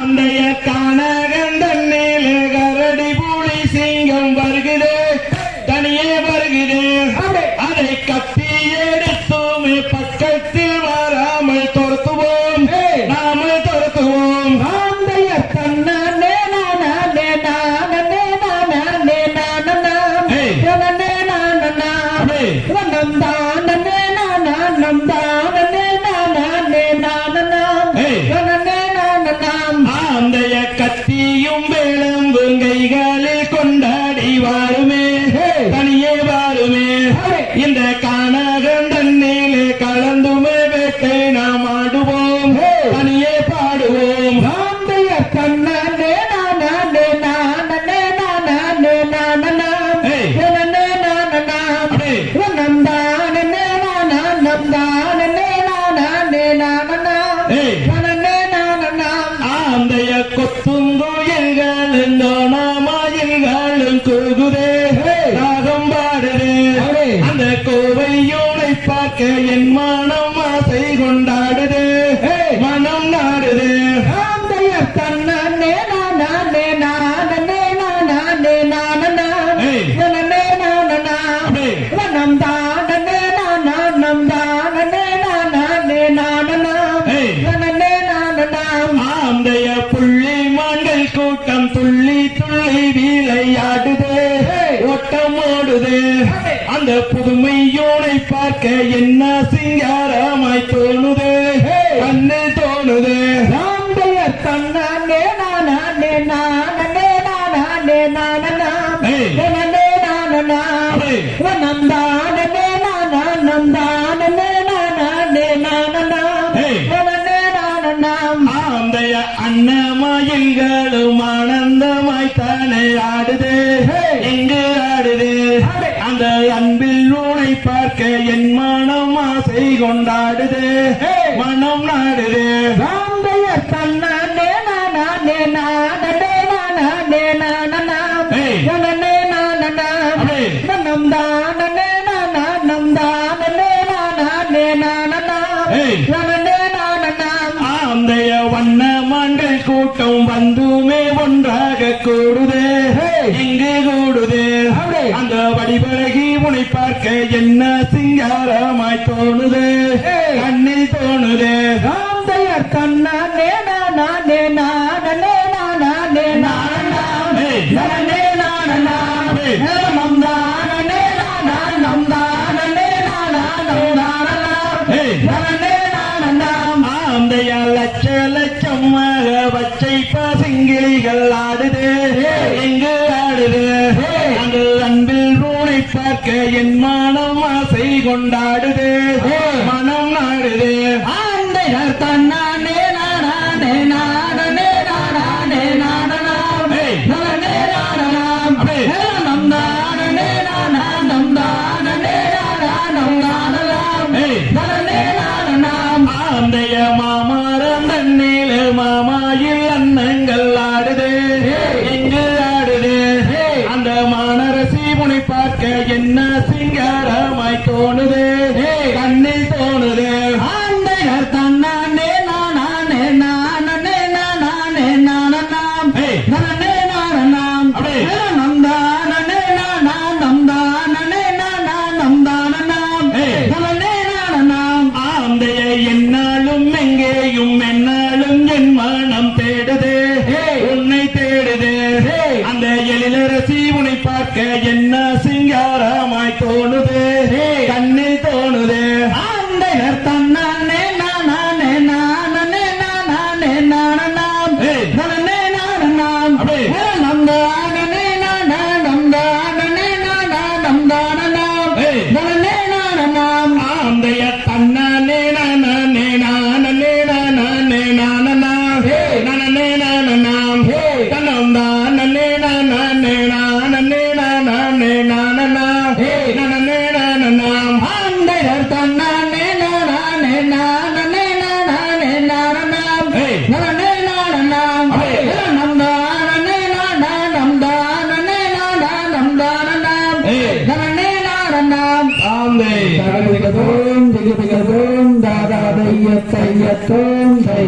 அந்தைய கானகன் தண்ணீலே கரடி புலி சிங்கம் வருகுது தனியே வருகுது அதை கத்தி எடுத்துமே பக்கத்தில் வராமல் துரத்துவோம் நாம துரத்துவோம் அந்தைய தன்னானே நானே நானே நானே நானே நானே நானே நம் தானே நம் தானே நானே நானே அந்தைய கத்தியும் விளம்பும் கைகளில் கொண்டாடி வாருமே தனியே வாருமே இந்த கானகன் தண்ணீலே கலந்துமே வேட்டை நாம் ஆடுவோம் தனியே பாடுவோம் அந்தைய தன்னானே நானே நானே நானே நானே நம் தானே நம் தானே அந்தைய கொத்துங்குயில்களும் தோணமாயில்களும் கூகுதே ராகம் பாடுதே அந்த கோவையோனை பார்க்க என் மனம் ஆசை கொண்டாடுதே மனம் நாடுதே அந்தைய தன்னானே நானே நானே நானே நானே நம் தானே நம் தானே அந்தைய புள்ளி மான்கள் கூட்டம் துள்ளி துள்ளி விளையாடுதே ஓட்டம் ஓடுதே அந்த புதுமையோனை பார்க்க என்ன சிங்காரமாய் தோணுதே கண்ணு தோணுதே அந்தைய தன்னானே நானே நானே நானே நானே நம் தானே நம் தானே அந்தைய அன்னமயில்களும் ஆனந்தமாய் தானே ஆடுதே எங்கு ஆடுதே அந்த அன்பில் உனை பார்க்க என் மனம் ஆசை கொண்டாடுதே மனம் நாடுதே அந்தைய தன்னானே நானே நானே நம் தானே நம் தானே அந்தைய வண்ண மான்கள் கூட்டம் வந்துமே ஒன்றாக கூடுதே எங்கு கூடுதே அந்த வடிவழகி உனை பார்க்க என்ன சிங்காரமாய் தோணுதே கண்ணில் தோணுதே அந்தைய தன்னானே நானே நானே நானே நம் தானே நம் தானே அந்தைய லட்ச லட்சமாக பச்சை பசுங்கிளிகள் ஆடுதே எங்கு ஆடுதே அந்த அன்பில் உனை பார்க்க என் மனம் ஆசை கொண்டாடுதே மனம் நாடுதே அந்தைய தன்னானே நானே நானே நானே நம் தானே நம் தானே அந்தைய மாமரம் தண்ணீல மாமாயில் அன்னங்கள் ஆடுதே எங்கு ஆடுதே அந்த மானரசி முனை பார்க்க என்ன சிங்காரமாய் தோணுதே கண்ணில் தோணுதே அந்தைய தன்னானே நானே நானே நானே நம் தானே அந்தைய என்னாலும் எங்கேயும் என்னாலும் என் மனம் தேடுதே உன்னை தேடுதே அந்த எழிலரசி உனை பார்க்க என்ன சிங்காரமாய் தோணுதே கண்ணில் தோணுதே அந்தைய தன்னானே நானே நானே நானே நம் தானே நம் தானே அந்தைய தன்னானே நானே நானே நானே நானே நானே தன்னம் தானே நானே நானே நானே நானே அந்தைய தன்னானே நானே நானே நம் தானே நம் தானே ஆந்தை தகதிகதோம் திகதிகதோம் தாதாதைய தையத்தோம் தை